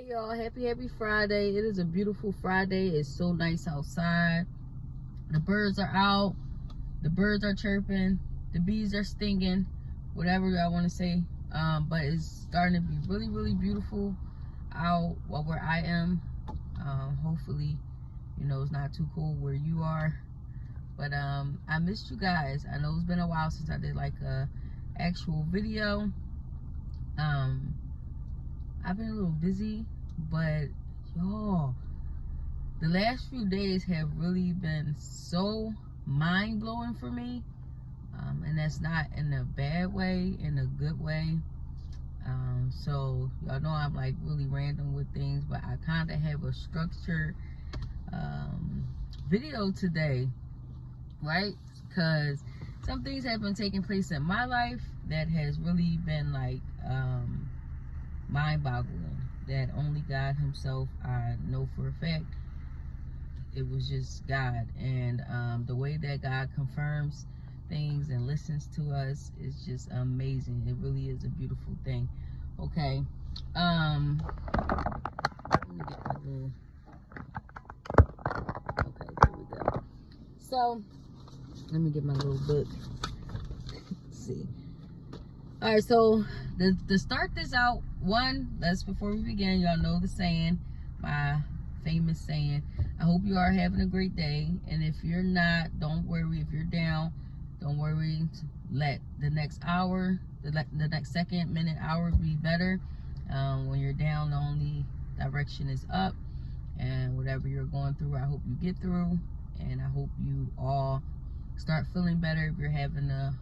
Hey y'all, happy Friday. It is a beautiful Friday. It's so nice outside. The birds are out. The birds are chirping. The bees are stinging. Whatever I want to say. But it's starting to be really beautiful out where I am. Hopefully, it's not too cold where you are. But I missed you guys. I know it's been a while since I did like a actual video. I've been a little busy, but y'all, the last few days have really been so mind-blowing for me, and that's not in a bad way, in a good way. So y'all know I'm like really random with things, but I kind of have a structured video today, right? Because some things have been taking place in my life that has really been like mind-boggling, that only God himself, I know for a fact, it was just God. And the way that God confirms things and listens to us is just amazing. It really is a beautiful thing. Okay, let me get my little, okay, there we go. So let me get my little book. Let's see. All right, so to start this out, before we begin, y'all know the saying, my famous saying, I hope you are having a great day. And if you're not, don't worry. If you're down, don't worry. Let the next hour, the next second, minute, hour be better. When you're down, the only direction is up. And whatever you're going through, I hope you get through. And I hope you all start feeling better if you're having a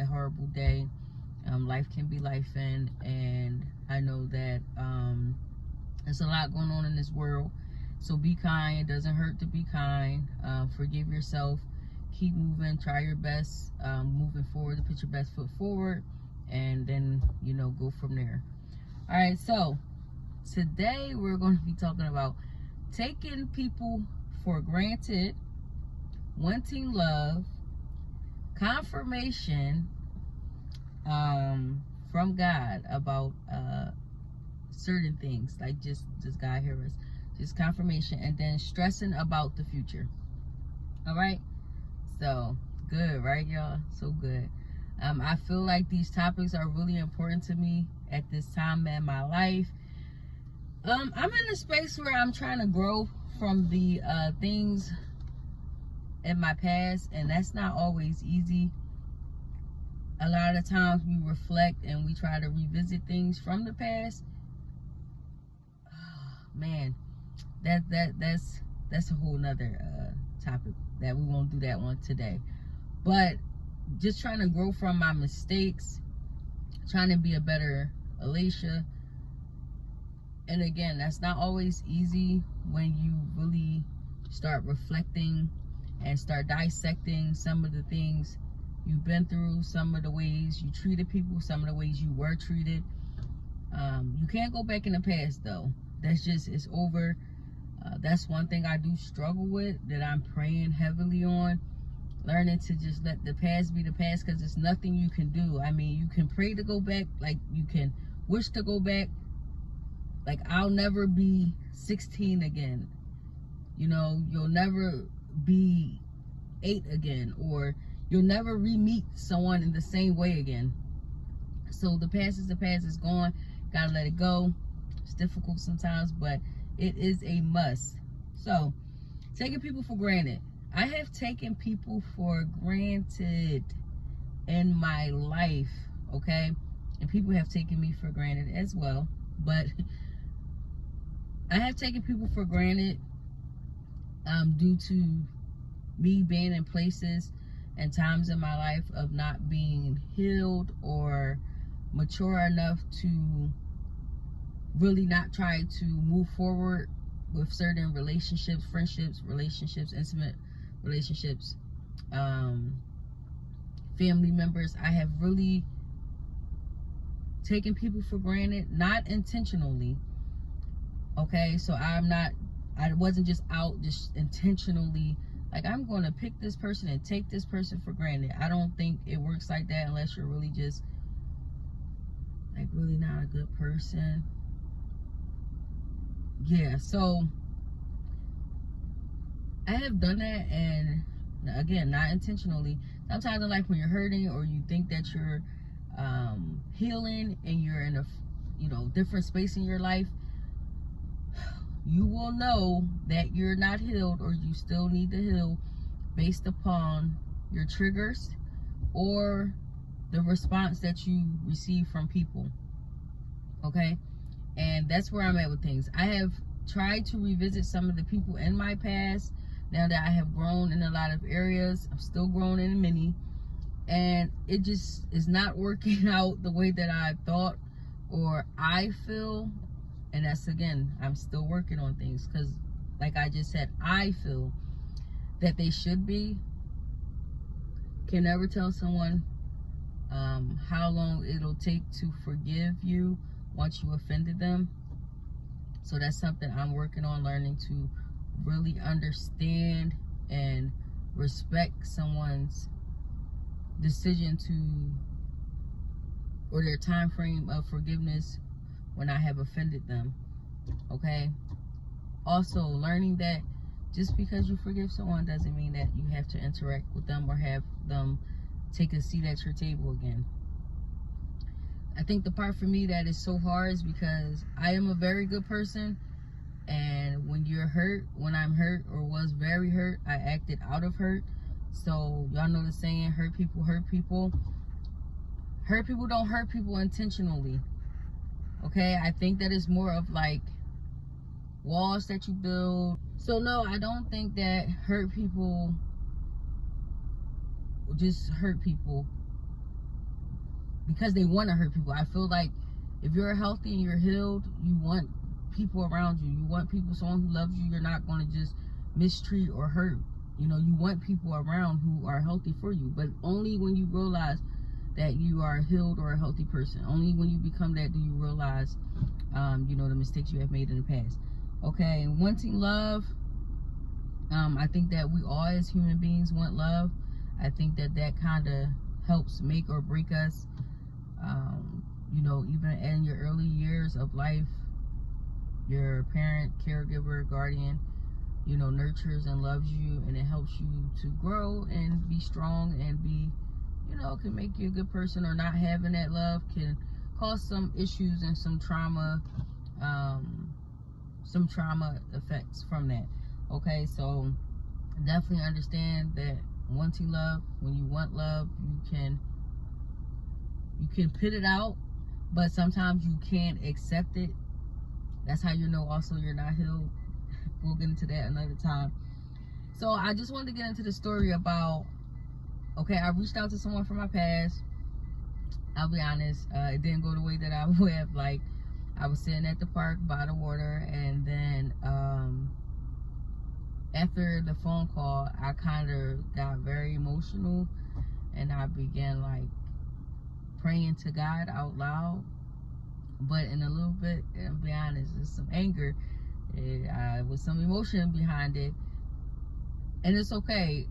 horrible day. Life can be life, and I know that there's a lot going on in this world. So be kind. It doesn't hurt to be kind. Forgive yourself. Keep moving. Try your best. Moving forward, to put your best foot forward, and then go from there. All right. So today we're going to be talking about taking people for granted, wanting love, confirmation from God about certain things, like just God hear us, just confirmation, and then stressing about the future. All right, so good, right, y'all? So good. I feel like these topics are really important to me at this time in my life. I'm in a space where I'm trying to grow from the things in my past, and that's not always easy. A lot of times we reflect and we try to revisit things from the past. Oh, man, that's a whole nother topic that we won't do that one today. But just trying to grow from my mistakes, trying to be a better Alicia. And again, that's not always easy when you really start reflecting and start dissecting some of the things you've been through, some of the ways you treated people, some of the ways you were treated. You can't go back in the past, though. It's over. That's one thing I do struggle with, that I'm praying heavily on. Learning to just let the past be the past, because there's nothing you can do. I mean, you can pray to go back, like you can wish to go back. Like, I'll never be 16 again. You'll never be 8 again, or you'll never re-meet someone in the same way again. So the past is the past. It's gone. Gotta let it go. It's difficult sometimes, but it is a must. So, taking people for granted. I have taken people for granted in my life, okay? And people have taken me for granted as well. But I have taken people for granted due to me being in places and times in my life of not being healed or mature enough to really not try to move forward with certain relationships, friendships, intimate relationships, family members. I have really taken people for granted, not intentionally. Okay, so I wasn't just out just intentionally like, I'm going to pick this person and take this person for granted. I don't think it works like that unless you're really just like really not a good person. yeah, so I have done that, and again, not intentionally. Sometimes in life, when you're hurting or you think that you're healing and you're in a different space in your life, you will know that you're not healed or you still need to heal based upon your triggers or the response that you receive from people. Okay? And that's where I'm at with things. I have tried to revisit some of the people in my past now that I have grown in a lot of areas. I'm still growing in many, and it just is not working out the way that I thought or I feel. And that's, again, I'm still working on things, because like I just said, I feel that they should be. Can never tell someone how long it'll take to forgive you once you offended them. So that's something I'm working on, learning to really understand and respect someone's decision or their time frame of forgiveness when I have offended them. Okay? Also, learning that just because you forgive someone doesn't mean that you have to interact with them or have them take a seat at your table again. I think the part for me that is so hard is because I am a very good person, and when I'm hurt or was very hurt, I acted out of hurt. So y'all know the saying, hurt people hurt people. Hurt people don't hurt people intentionally. Okay? I think that is more of like walls that you build. So no, I don't think that hurt people just hurt people because they want to hurt people. I feel like if you're healthy and you're healed, you want people around you. You want someone who loves you. You're not going to just mistreat or hurt. You want people around who are healthy for you. But only when you realize that you are healed or a healthy person. Only when you become that do you realize, the mistakes you have made in the past. Okay, and wanting love. I think that we all as human beings want love. I think that kind of helps make or break us. Even in your early years of life, your parent, caregiver, guardian, nurtures and loves you, and it helps you to grow and be strong and be, can make you a good person. Or not having that love can cause some issues and some trauma effects from that. Okay, so definitely understand that wanting love, when you want love, you can put it out, but sometimes you can't accept it. That's how you know also you're not healed. We'll get into that another time. So I just wanted to get into the story about, okay, I reached out to someone from my past. I'll be honest, it didn't go the way that I would have. Like, I was sitting at the park by the water, and then after the phone call, I kind of got very emotional, and I began like praying to God out loud. But in a little bit, I'll be honest, there's some anger, with some emotion behind it, and it's okay.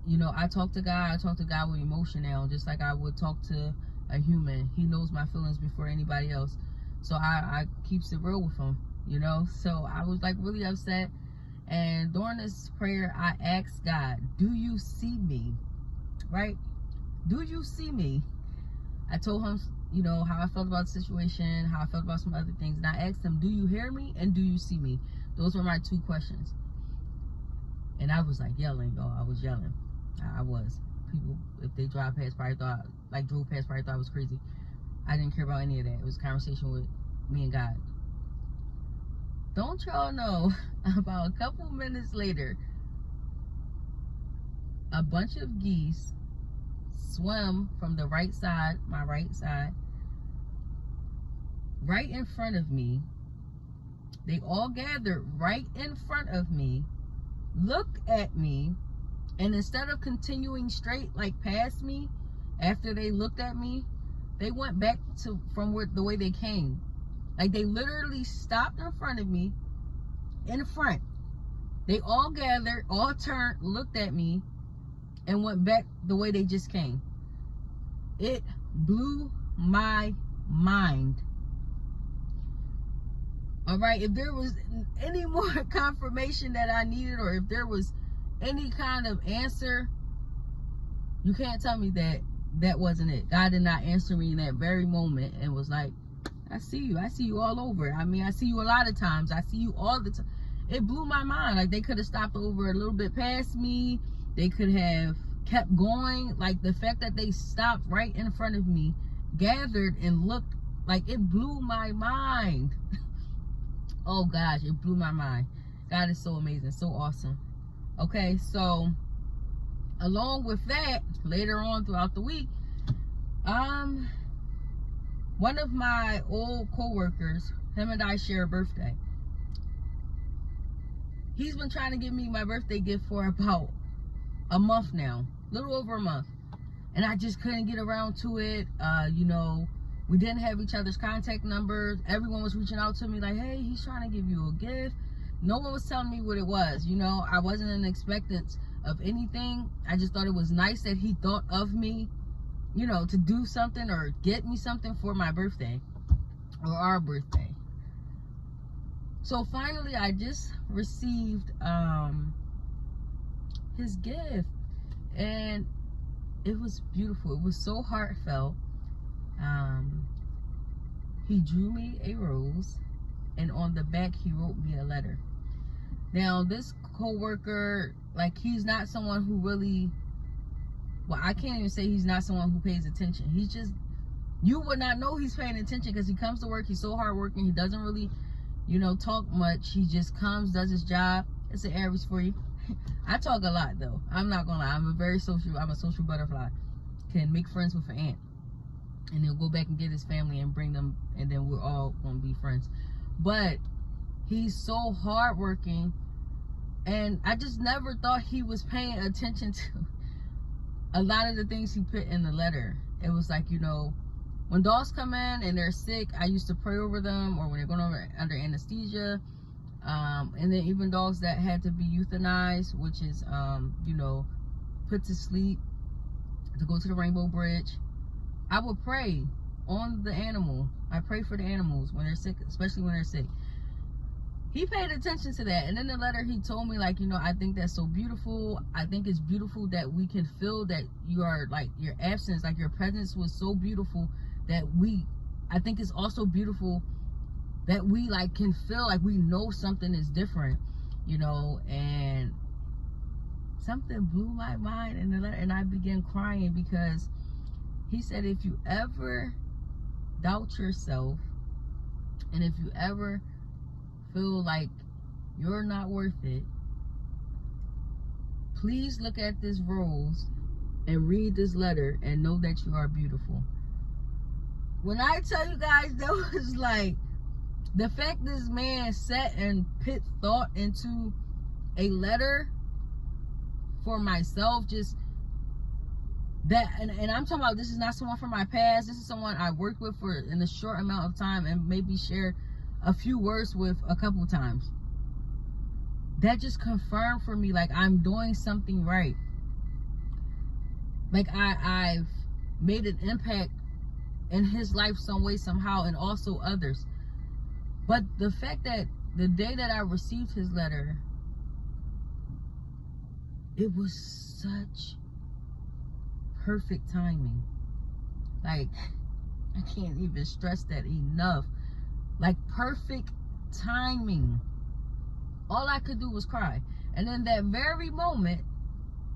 I talk to God with emotion now, just like I would talk to a human. He knows my feelings before anybody else, so I keeps it real with him. So I was like really upset, and during this prayer, I asked God, "Do you see me? Right? Do you see me?" I told him, how I felt about the situation, how I felt about some other things. And I asked him, "Do you hear me? And do you see me?" Those were my two questions. And I was like yelling, y'all. I was yelling. I was. People, if they drove past, probably thought I was crazy. I didn't care about any of that. It was a conversation with me and God. Don't y'all know, about a couple minutes later, a bunch of geese swam from the right side, my right side, right in front of me. They all gathered right in front of me, looked at me, and instead of continuing straight, like past me, after they looked at me, they went back from the way they came. Like, they literally stopped in front of me, in front. They all gathered, all turned, looked at me, and went back the way they just came. It blew my mind. All right, if there was any more confirmation that I needed, or if there was any kind of answer, you can't tell me that that wasn't it. God did not answer me in that very moment and was like, I see you. I see you all over. I mean, I see you a lot of times. I see you all the time. It blew my mind. Like, they could have stopped over a little bit past me. They could have kept going. Like, the fact that they stopped right in front of me, gathered and looked, like, it blew my mind. Oh gosh, it blew my mind. God is so amazing, so awesome. Okay, so along with that, later on throughout the week, one of my old co-workers, him and I share a birthday. He's been trying to give me my birthday gift for about a month now, a little over a month, and I just couldn't get around to it. You know, we didn't have each other's contact numbers. Everyone was reaching out to me like, hey, he's trying to give you a gift. No one was telling me what it was. You know, I wasn't in expectance of anything. I just thought it was nice that he thought of me, you know, to do something or get me something for my birthday or our birthday. So finally, I just received his gift, and it was beautiful. It was so heartfelt. He drew me a rose, and on the back he wrote me a letter. Now, this co-worker, like, he's not someone who really, well, I can't even say he's not someone who pays attention. He's just, you would not know he's paying attention because he comes to work. He's so hardworking. He doesn't really, you know, talk much. He just comes, does his job. It's an Aries for you. I talk a lot, though. I'm not gonna lie. I'm a social butterfly. Can make friends with an ant, and he'll go back and get his family and bring them, and then we're all gonna be friends. But he's so hardworking, and I just never thought he was paying attention to a lot of the things he put in the letter. It was like, you know, when dogs come in and they're sick, I used to pray over them, or when they're going under anesthesia, and then even dogs that had to be euthanized, which is, you know, put to sleep, to go to the Rainbow Bridge. I would pray on the animal. I pray for the animals when they're sick, especially when they're sick. He paid attention to that. And in the letter, he told me, like, you know, I think that's so beautiful. I think it's beautiful that we can feel that you are, like, your absence, like, your presence was so beautiful that I think it's also beautiful that we, like, can feel like we know something is different, you know. And something blew my mind in the letter, and I began crying because he said, if you ever doubt yourself, and if you ever feel like you're not worth it, please look at this rose and read this letter and know that you are beautiful. When I tell you guys, that was like, the fact this man sat and put thought into a letter for myself, just that, and I'm talking about, this is not someone from my past. This is someone I worked with for in a short amount of time and maybe shared a few words with a couple times. That just confirmed for me, like, I'm doing something right. Like, I've made an impact in his life some way, somehow, and also others. But the fact that the day that I received his letter, it was such perfect timing. Like, I can't even stress that enough. Like, perfect timing. All I could do was cry. And in that very moment,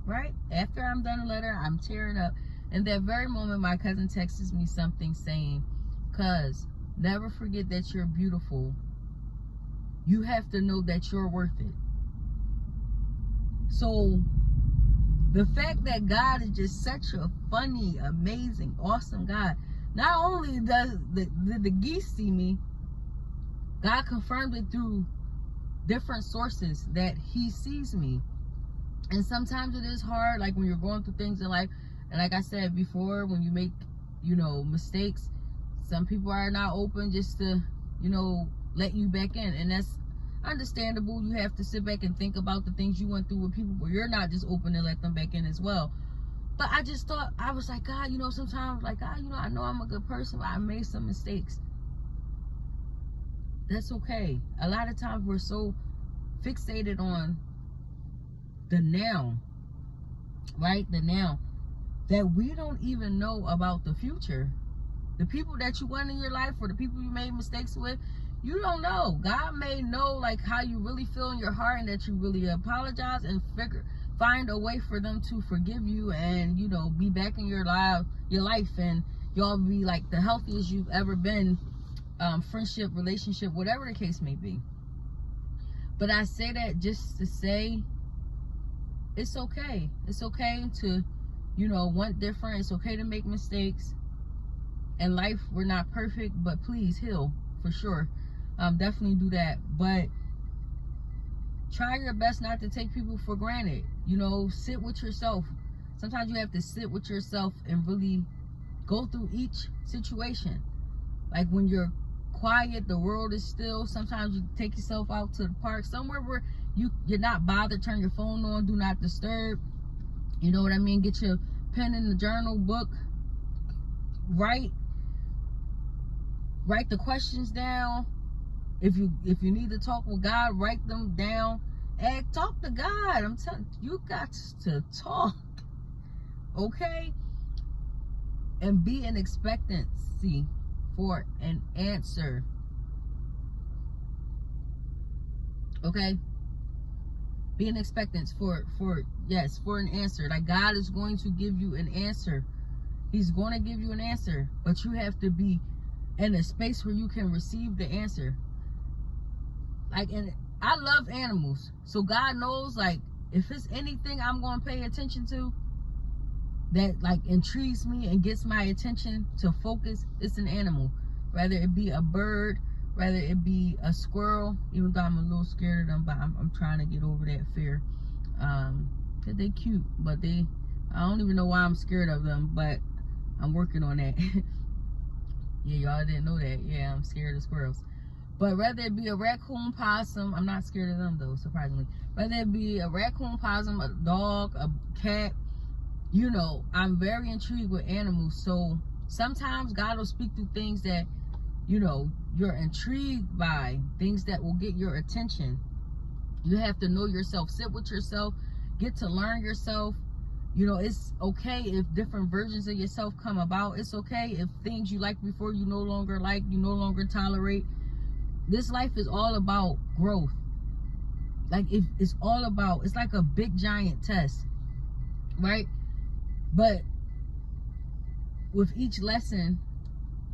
right after I'm done the letter, I'm tearing up. In that very moment, my cousin texts me something saying, "Cuz, never forget that you're beautiful. You have to know that you're worth it." So the fact that God is just such a funny, amazing, awesome God. Not only does the geese see me, God confirmed it through different sources that he sees me. And sometimes it is hard, like when you're going through things in life. And like I said before, when you make, you know, mistakes, some people are not open just to, you know, let you back in. And that's understandable. You have to sit back and think about the things you went through with people where you're not just open to let them back in as well. But I just thought, I was like, God, you know, sometimes, like, God, you know, I know I'm a good person, but I made some mistakes. That's okay. A lot of times we're so fixated on the now, right? The now, that we don't even know about the future. The people that you want in your life, or the people you made mistakes with, you don't know. God may know like how you really feel in your heart, and that you really apologize and find a way for them to forgive you, and you know, be back in your life, and y'all be like the healthiest you've ever been, friendship, relationship, whatever the case may be. But I say that just to say, it's okay. It's okay to, you know, want different. It's okay to make mistakes. In life, we're not perfect, but please heal for sure. Definitely do that. But try your best not to take people for granted. You know, sit with yourself. Sometimes you have to sit with yourself and really go through each situation. Like when you're quiet, the world is still. Sometimes you take yourself out to the park, somewhere where you're not bothered. Turn your phone on, do not disturb. You know what I mean? Get your pen and the journal, book. Write the questions down. If you need to talk with God, write them down. And talk to God. I'm telling you, got to talk. Okay? And be in expectancy for an answer. Okay? Be in expectancy for an answer. Like God is going to give you an answer. He's going to give you an answer, but you have to be in a space where you can receive the answer. Like, and I love animals, so God knows, like, if it's anything I'm going to pay attention to that like intrigues me and gets my attention to focus, it's an animal. Whether it be a bird, whether it be a squirrel, even though I'm a little scared of them, but I'm trying to get over that fear. Cause they cute, but I don't even know why I'm scared of them, but I'm working on that. Yeah, y'all didn't know that. Yeah, I'm scared of squirrels. But whether it be a raccoon, possum, I'm not scared of them though, surprisingly. Whether it be a raccoon, possum, a dog, a cat, you know, I'm very intrigued with animals. So sometimes God will speak through things that, you know, you're intrigued by, things that will get your attention. You have to know yourself, sit with yourself, get to learn yourself. You know, it's okay if different versions of yourself come about. It's okay if things you liked before you no longer like, you no longer tolerate. This life is all about growth. Like, it's all about, it's like a big giant test, right? But with each lesson,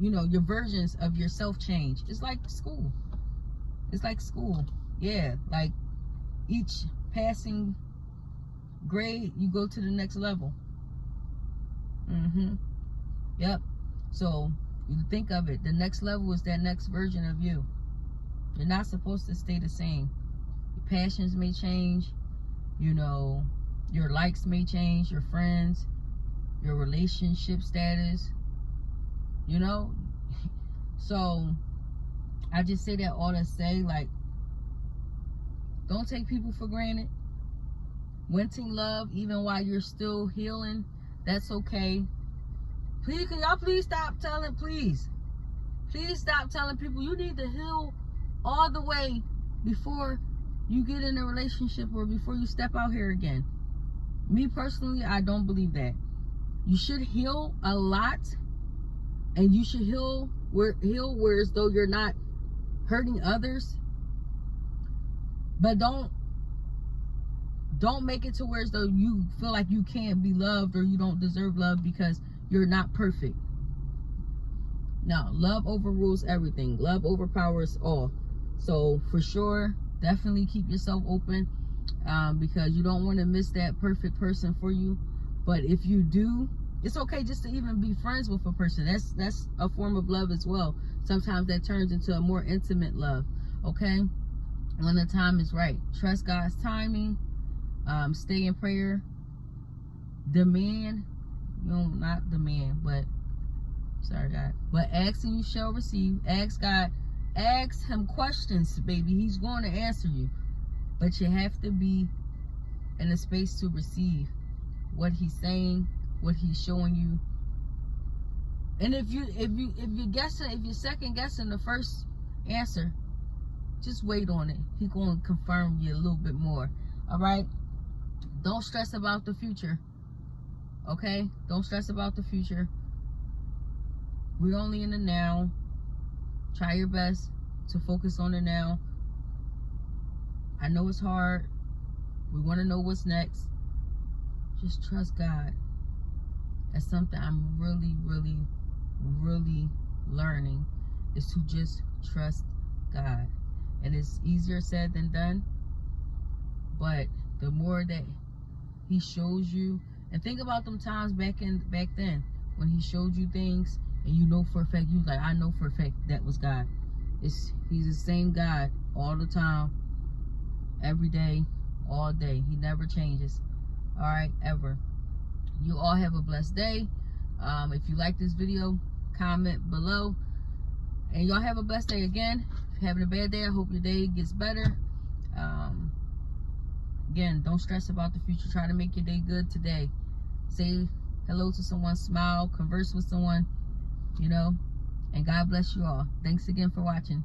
you know, your versions of yourself change. It's like school. It's like school. Yeah, like each passing grade, you go to the next level. Yep. So you think of it, the next level is that next version of you. You're not supposed to stay the same. Your passions may change, you know, your likes may change, your friends, your relationship status, you know. So I just say that all to say, like, don't take people for granted. Wanting love even while you're still healing, that's okay. Please, can y'all please stop telling, please stop telling people you need to heal all the way before you get in a relationship or before you step out here again. Me personally, I don't believe that. You should heal a lot, and you should heal where as though you're not hurting others. But don't make it to where as though you feel like you can't be loved or you don't deserve love because you're not perfect. No, love overrules everything. Love overpowers all. So for sure, definitely keep yourself open, because you don't want to miss that perfect person for you. But if you do, it's okay just to even be friends with a person. That's a form of love as well. Sometimes that turns into a more intimate love. Okay, when the time is right, trust God's timing. Stay in prayer. Demand, not demand, but sorry God, but ask and you shall receive. Ask God, ask him questions, baby. He's going to answer you, but you have to be in a space to receive what he's saying, what he's showing you. And if you're second guessing the first answer, just wait on it. He going to confirm you a little bit more. All right? Don't stress about the future. Okay? Don't stress about the future. We're only in the now. Try your best to focus on the now. I know it's hard. We want to know what's next. Just trust God. That's something I'm really, really, really learning, is to just trust God. And it's easier said than done. But the more that he shows you, and think about them times back then when he showed you things and you know for a fact, you like, I know for a fact that was God. He's the same God all the time, every day, all day. He never changes. All right, ever. You all have a blessed day. If you like this video, comment below. And y'all have a blessed day again. If you're having a bad day, I hope your day gets better. Again, don't stress about the future. Try to make your day good today. Say hello to someone, smile, converse with someone, you know. And God bless you all. Thanks again for watching.